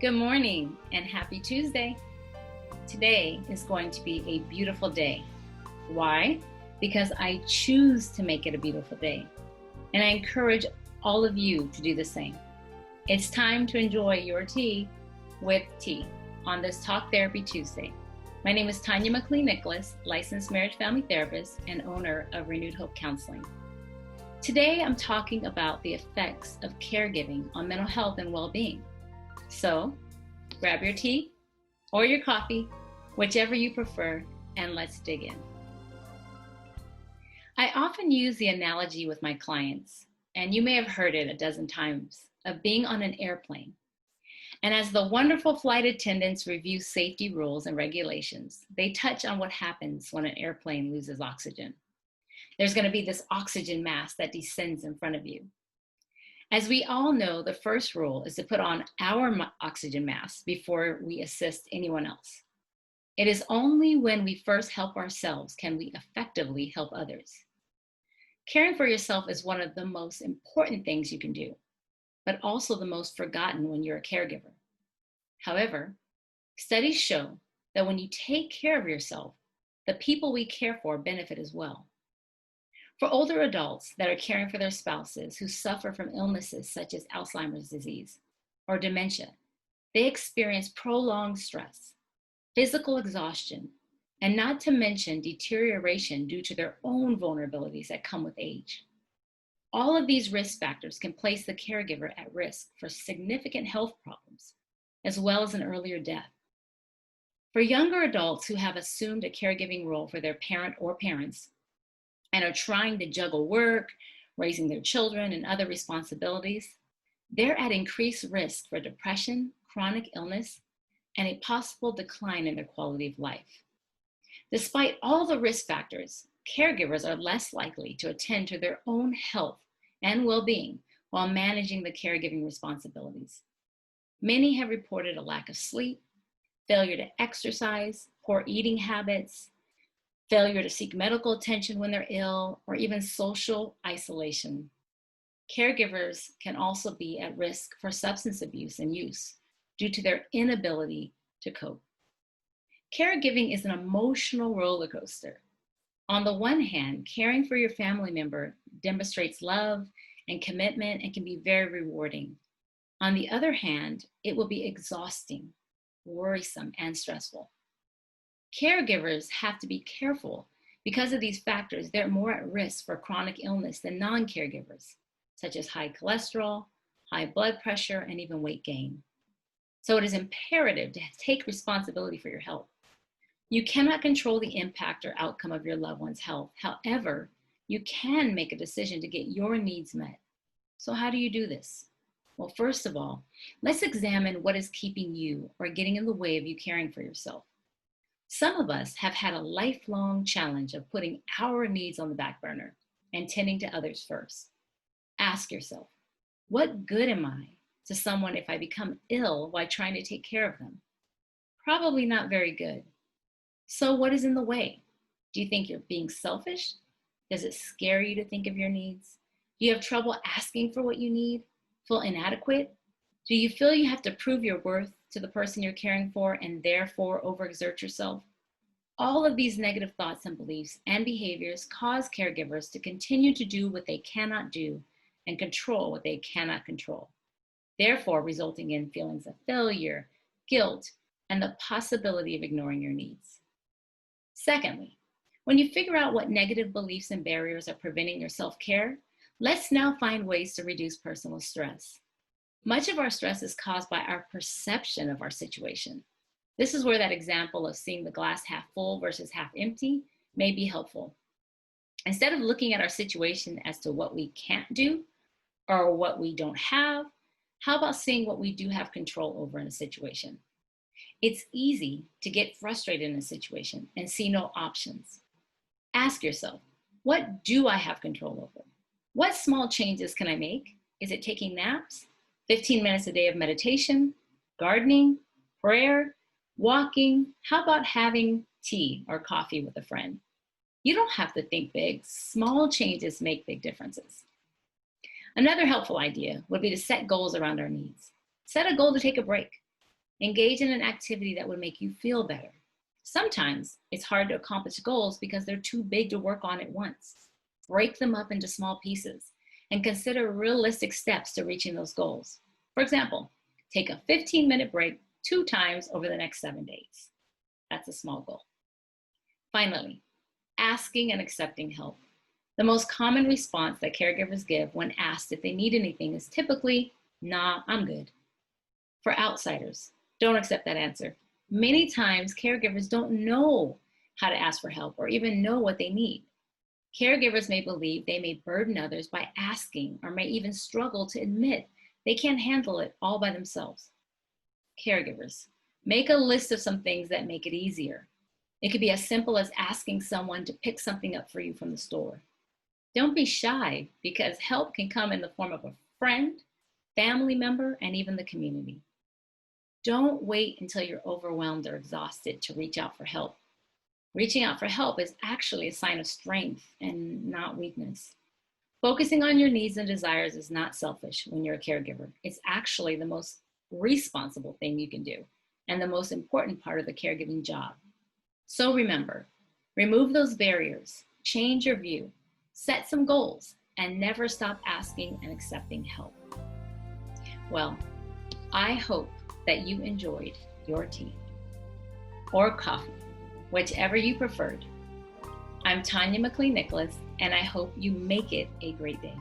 Good morning and happy Tuesday. Today is going to be a beautiful day. Why? Because I choose to make it a beautiful day. And I encourage all of you to do the same. It's time to enjoy your tea with tea on this Talk Therapy Tuesday. My name is Tanya McLean-Nicholas, licensed marriage family therapist and owner of Renewed Hope Counseling. Today I'm talking about the effects of caregiving on mental health and well-being. So grab your tea or your coffee, whichever you prefer, and let's dig in. I often use the analogy with my clients, and you may have heard it a dozen times, of being on an airplane. And as the wonderful flight attendants review safety rules and regulations, they touch on what happens when an airplane loses oxygen. There's going to be this oxygen mask that descends in front of you. As we all know, the first rule is to put on our oxygen mask before we assist anyone else. It is only when we first help ourselves can we effectively help others. Caring for yourself is one of the most important things you can do, but also the most forgotten when you're a caregiver. However, studies show that when you take care of yourself, the people we care for benefit as well. For older adults that are caring for their spouses who suffer from illnesses such as Alzheimer's disease or dementia, they experience prolonged stress, physical exhaustion, and not to mention deterioration due to their own vulnerabilities that come with age. All of these risk factors can place the caregiver at risk for significant health problems, as well as an earlier death. For younger adults who have assumed a caregiving role for their parent or parents, and are trying to juggle work, raising their children, and other responsibilities, they're at increased risk for depression, chronic illness, and a possible decline in their quality of life. Despite all the risk factors, caregivers are less likely to attend to their own health and well-being while managing the caregiving responsibilities. Many have reported a lack of sleep, failure to exercise, poor eating habits, failure to seek medical attention when they're ill, or even social isolation. Caregivers can also be at risk for substance abuse and use due to their inability to cope. Caregiving is an emotional roller coaster. On the one hand, caring for your family member demonstrates love and commitment and can be very rewarding. On the other hand, it will be exhausting, worrisome, and stressful. Caregivers have to be careful because of these factors. They're more at risk for chronic illness than non-caregivers, such as high cholesterol, high blood pressure, and even weight gain. So it is imperative to take responsibility for your health. You cannot control the impact or outcome of your loved one's health. However, you can make a decision to get your needs met. So how do you do this? Well, first of all, let's examine what is keeping you or getting in the way of you caring for yourself. Some of us have had a lifelong challenge of putting our needs on the back burner and tending to others first. Ask yourself, what good am I to someone if I become ill while trying to take care of them? Probably not very good. So what is in the way? Do you think you're being selfish? Does it scare you to think of your needs? Do you have trouble asking for what you need? Feel inadequate? Do you feel you have to prove your worth to the person you're caring for and therefore overexert yourself? All of these negative thoughts and beliefs and behaviors cause caregivers to continue to do what they cannot do and control what they cannot control, therefore resulting in feelings of failure, guilt, and the possibility of ignoring your needs. Secondly, when you figure out what negative beliefs and barriers are preventing your self-care, let's now find ways to reduce personal stress. Much of our stress is caused by our perception of our situation. This is where that example of seeing the glass half full versus half empty may be helpful. Instead of looking at our situation as to what we can't do or what we don't have, how about seeing what we do have control over in a situation? It's easy to get frustrated in a situation and see no options. Ask yourself, what do I have control over? What small changes can I make? Is it taking naps? 15 minutes a day of meditation, gardening, prayer, walking? How about having tea or coffee with a friend? You don't have to think big. Small changes make big differences. Another helpful idea would be to set goals around our needs. Set a goal to take a break. Engage in an activity that would make you feel better. Sometimes it's hard to accomplish goals because they're too big to work on at once. Break them up into small pieces and consider realistic steps to reaching those goals. For example, take a 15-minute break 2 times over the next 7 days. That's a small goal. Finally, asking and accepting help. The most common response that caregivers give when asked if they need anything is typically, "Nah, I'm good." For outsiders, don't accept that answer. Many times, caregivers don't know how to ask for help or even know what they need. Caregivers may believe they may burden others by asking or may even struggle to admit they can't handle it all by themselves. Caregivers, make a list of some things that make it easier. It could be as simple as asking someone to pick something up for you from the store. Don't be shy because help can come in the form of a friend, family member, and even the community. Don't wait until you're overwhelmed or exhausted to reach out for help. Reaching out for help is actually a sign of strength and not weakness. Focusing on your needs and desires is not selfish when you're a caregiver. It's actually the most responsible thing you can do and the most important part of the caregiving job. So remember, remove those barriers, change your view, set some goals, and never stop asking and accepting help. Well, I hope that you enjoyed your tea or coffee, whichever you preferred. I'm Tanya McLean-Nicholas, and I hope you make it a great day.